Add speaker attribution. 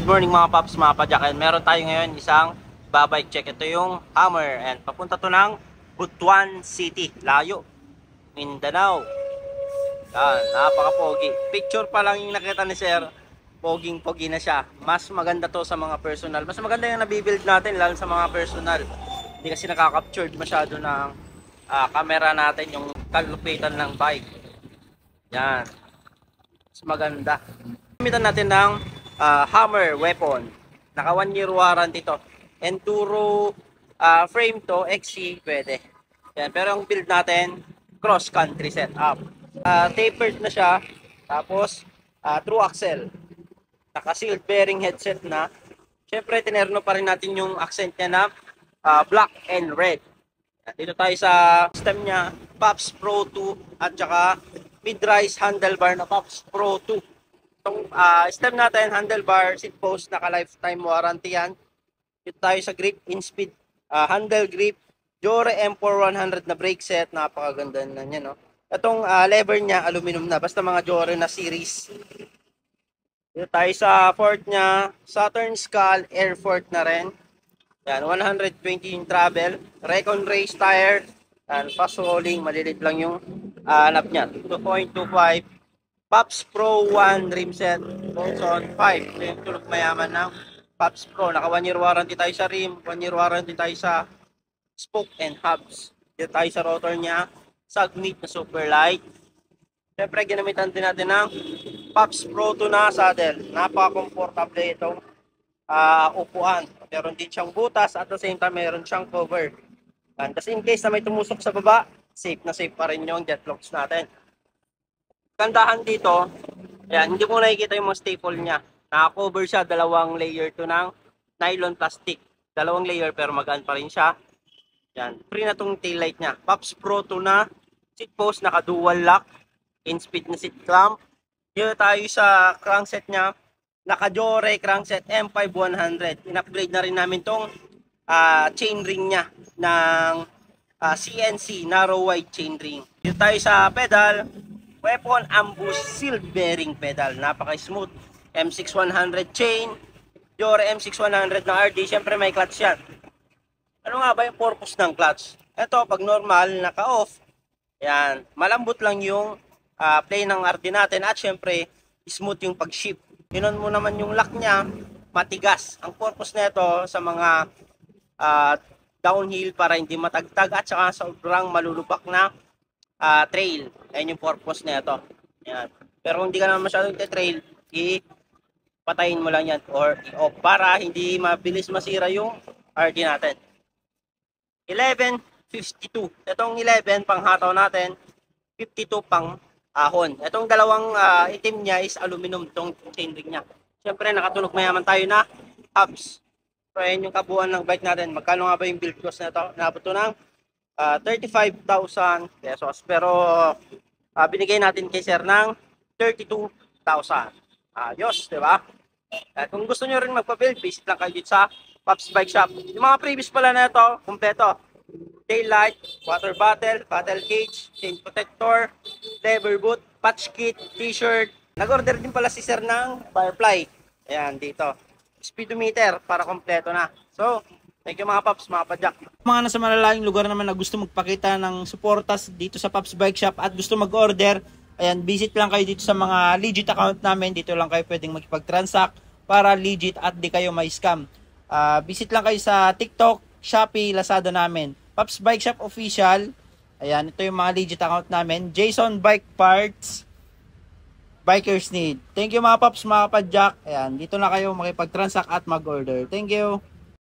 Speaker 1: Good morning mga paps, mga padyakan. Meron tayo ngayon isang babike check. Ito yung Hammer and papunta to ng Butuan City. Layo. Mindanao. Yan, napaka-pogi. Picture pa lang yung nakita ni Sir. Poging-pogi na siya. Mas maganda to sa mga personal. Mas maganda yung nabibuild natin lalo sa mga personal. Hindi kasi nakaka-captured masyado ng camera natin yung kalupitan ng bike. Yan. Mas maganda. Gamitan natin ng Hammer weapon. Naka 1 year warranty to. Enduro frame to, XC pwede. Yan, pero ang build natin cross country setup. Tapered na siya. Tapos true axle. Naka sealed bearing headset na. Syempre tinerno pa rin natin yung accent niya na black and red. Yan, dito tayo sa system niya, Pops Pro 2 at saka mid-rise handlebar na Pops Pro 2. Itong stem natin, handlebar, seat post, naka lifetime warranty yan. Dito tayo sa grip, in-speed, handle grip, Jore M4100 na brake set, napakaganda na niya, no? Itong lever niya, aluminum na, basta mga Jore na series. Dito tayo sa fork niya, Saturn Skull, air fork na rin. Yan, 120 yung travel, Recon Race tire, and fast rolling, malilit lang yung lap niya, 2.25. Pops Pro 1 rim set, Bolson 5. Ito yung tulog mayaman ng Pops Pro. Naka 1 year warranty tayo sa rim, 1 year warranty tayo sa spoke and hubs. Dito tayo sa rotor niya, Sagmit na super light. Siyempre, ginamitan din natin ng Pops Pro 2 na saddle. Napaka-comfortable itong upuan. Meron din siyang butas at the same time meron siyang cover. And just in case na may tumusok sa baba, safe na safe pa rin yung jet locks natin. Kandahan dito, ayan, hindi mo nakikita yung mga staple niya. Naka-cover siya, dalawang layer to ng nylon plastic. Dalawang layer pero magaan pa rin siya. Ayan, free na tong taillight niya. Pops Pro 2 na, seat post, naka-dual lock, in-speed na seat clamp. Dito tayo sa crankset niya, naka-Jore crankset M5100. In-upgrade na rin namin tong chain ring niya ng CNC, narrow wide chain ring. Dito tayo sa pedal, Weapon Ambush sealed bearing pedal, napaka-smooth. M6100 chain, Jore M6100 na RD, syempre may clutch yan. Ano nga ba yung purpose ng clutch? Ito, pag normal, naka-off, yan, malambot lang yung play ng RD natin at syempre, smooth yung pag-shift. Pinon mo naman yung lock niya, matigas. Ang purpose nito sa mga downhill para hindi matagtag at saka sobrang malulubak na trail. Ayun yung purpose nito. Yan. Pero kung hindi ka naman masyadong trail, patayin mo lang yan or i-off para hindi mabilis masira yung RD natin. 1152. Itong 11 pang hataw natin, 52 pang ahon. Itong dalawang itim niya is aluminum tong chain ring niya. Siyempre nakatunog mayaman tayo na hubs. So ayun yung kabuuan ng bike natin. Magkano nga ba yung build cost nito? Nabot to ng 35,000 pesos. Pero binigay natin kay Sir ng 32,000. Ayos, di ba? Kung gusto nyo rin magpa-build, visit lang kayo dito sa Pops Bike Shop. Yung mga previous pala na ito, kumpleto. Tail light, water bottle, battle cage, chain protector, lever boot, patch kit, t-shirt. Nag-order din pala si Sir ng Firefly. Ayan, dito. Speedometer para kompleto na. So, thank you mga Pops, mga padyak. Mga nasa malalayong lugar naman na gusto magpakita ng suportas dito sa Pops Bike Shop at gusto mag-order, ayan, visit lang kayo dito sa mga legit account namin. Dito lang kayo pwedeng makipag-transact para legit at di kayo may scam. Visit lang kayo sa TikTok, Shopee, Lazada namin. Pops Bike Shop Official. Ayan, ito yung mga legit account namin. Jason Bike Parts, Bikers Need. Thank you mga Pops, mga padyak. Ayan, dito na kayo makipag-transact at mag-order. Thank you.